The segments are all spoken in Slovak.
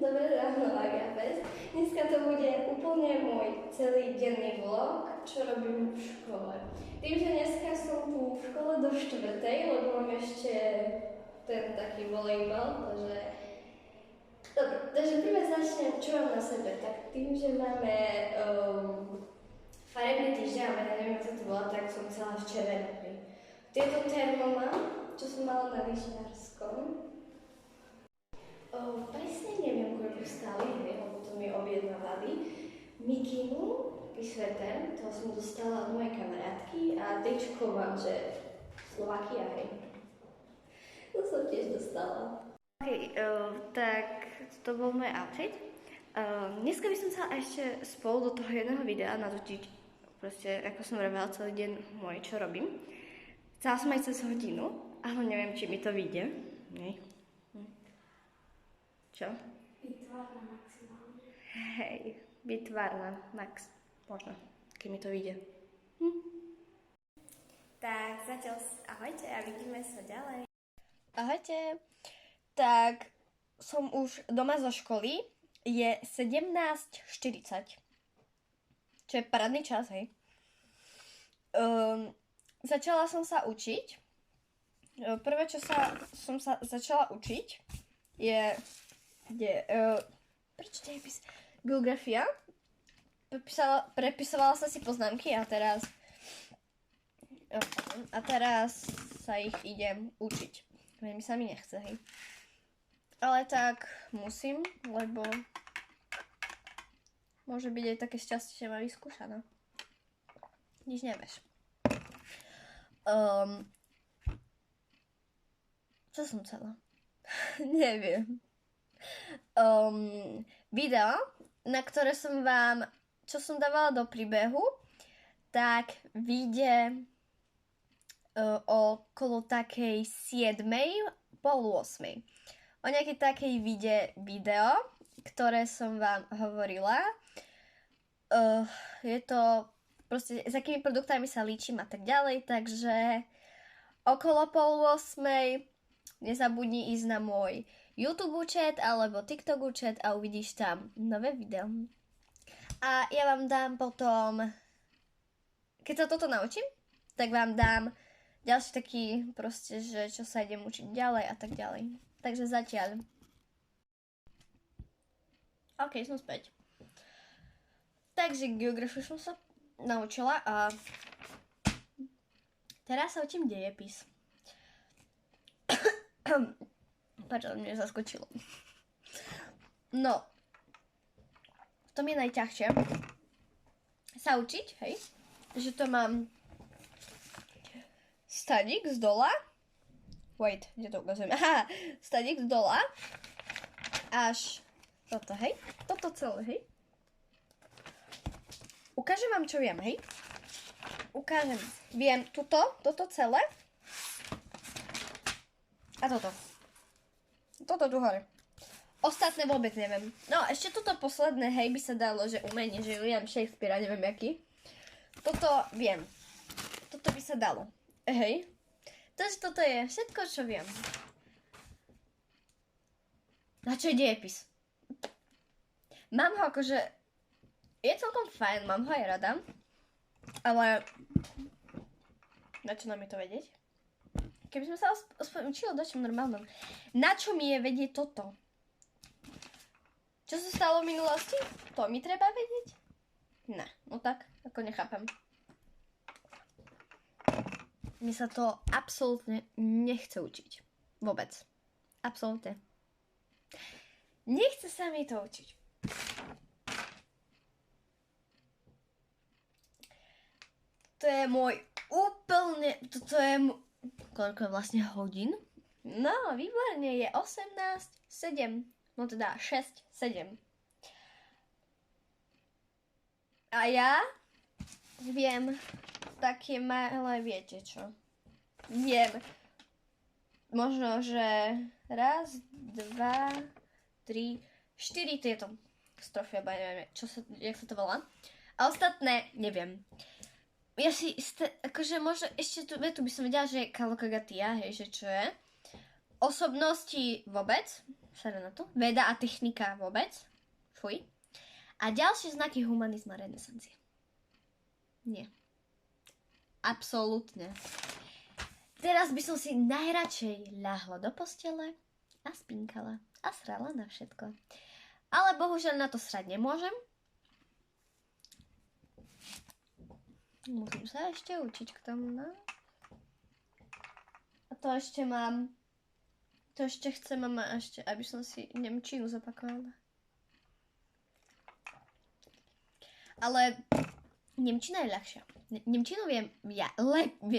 Dobré ráno, Agapes. Dneska to bude úplne môj celý denný vlog, čo robím v škole. Tým, že dneska som tu v škole do 4, lebo mám ešte ten taký volejbal, takže... Dobre, takže prvé začnem, čo mám na sebe. Tak tým, že máme farebný týždeň, ale neviem, ako to bola, tak som chcela v červenej. Tieto termo mám, čo som mala na lyžiarskom. Presne neviem, koľko stáli, lebo to mi objednávali. Mikinu, taký sveter, to som dostala od mojej kamarátky a tričko mám, že Slovakia, hej. To som tiež dostala. Tak to bol môj outfit. Dneska by som chcela ešte spolu do toho jedného videa natočiť, proste ako som robila celý deň môj, čo robím. Chcela som aj cez hodinu, ale neviem, či mi to vyjde. Čo? Byť tvárna maximálne. Hej, byť tvárna max. Možno, keď mi to vyjde. Tak zatiaľ ahojte a vidíme sa ďalej. Ahojte. Tak som už doma zo školy. Je 17:40. Čo je parádny čas, hej. Začala som sa učiť. Prvé, čo som sa začala učiť, je prečo dejepis? Geografia. Prepisovala som si poznámky a teraz sa ich idem učiť. Mi sa mi nechce, hej. Ale tak musím, lebo môže byť aj také šťastie, že ma vyskúšaná. Nič nevieš. Co som chcela? Neviem. Video, na ktoré som vám, čo som dávala do príbehu, tak vyjde okolo takej 7:30, pol 8:00. O nejakej takej vyjde video, ktoré som vám hovorila. Je to proste, s akými produktami sa líčim a tak ďalej, takže okolo pol 8:00 nezabudni ísť na môj YouTube účet alebo TikTok účet a uvidíš tam nové video. A ja vám dám potom, keď sa toto naučím, tak vám dám ďalší taký proste, že čo sa idem učiť ďalej a tak ďalej. Takže zatiaľ. OK, som späť. Takže geografiu som sa naučila a teraz sa učím dejepis. Pardon, mne zaskočilo. No, v tom je najťažšie sa učiť, hej, že to mám stadík z dola. Wait, kde to ukazujem? Aha, stadík z dola až toto, hej, toto celé, hej. Ukážem vám, čo viem, hej. Ukážem, viem toto celé a toto. Toto tu hore. Ostatné vôbec neviem. No, ešte toto posledné, hej, by sa dalo, že umenie, že William Shakespeare, neviem jaký. Toto viem. Toto by sa dalo. Hej. Takže toto je všetko, čo viem. Na čo je dejepis? Mám ho akože... Je celkom fajn, mám ho aj rada. Ale... Na čo nám je to vedieť? Keby sme sa aspoň učili o čom normálnom. Na čo mi je vedieť toto? Čo sa stalo v minulosti? To mi treba vedieť? Ne, no tak, ako nechápem. Mne sa to absolútne nechce učiť. Vôbec. Absolútne. Nechce sa mi to učiť. To je môj úplne... Toto je... Koľko je vlastne hodín? No, výborne, je 18:07. No teda 6:07. A ja viem také malé, viete čo? Viem. Možno, že raz, dva, tri, 4 tieto strofy, alebo neviem, jak sa to volá. A ostatné neviem. Ja si, akože možno ešte tu vetu by som vedela, že Kalokagatia, hej, že čo je. Osobnosti vôbec, Sere na to. Veda a technika vôbec. Fuj. A ďalšie znaky humanizmu a renesancie. Nie. Absolútne. Teraz by som si najradšej ľahla do postele a spinkala a srala na všetko. Ale bohužiaľ na to srať nemôžem. Musím sa ešte učiť k tomu, no. A to ešte mám... To ešte chce mama ešte, aby som si nemčinu zopakovala. Ale nemčina je ľahšia. Nemčinu viem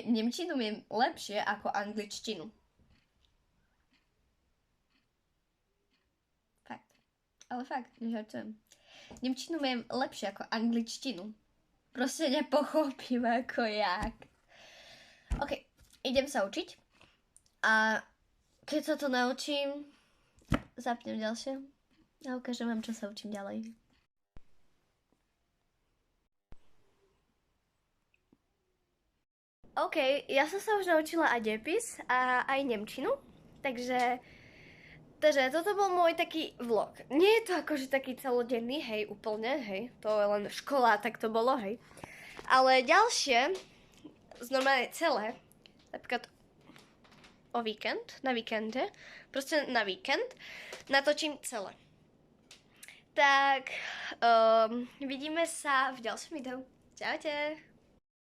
nemčinu viem lepšie ako angličtinu. Fakt. Ale fakt, nežartujem. Nemčinu viem lepšie ako angličtinu. Proste nepochopím ako jak. OK, idem sa učiť. A keď sa to naučím, zapnem ďalšie a ukážem vám, čo sa učím ďalej. OK, ja som sa už naučila aj dejepis a aj nemčinu, takže toto bol môj taký vlog. Nie je to akože taký celodenný, hej, úplne, hej, to je len škola, tak to bolo, hej. Ale ďalšie, normálne celé, napríklad o víkend, na víkende, proste na víkend, natočím celé. Tak, vidíme sa v ďalšom videu. Čaute!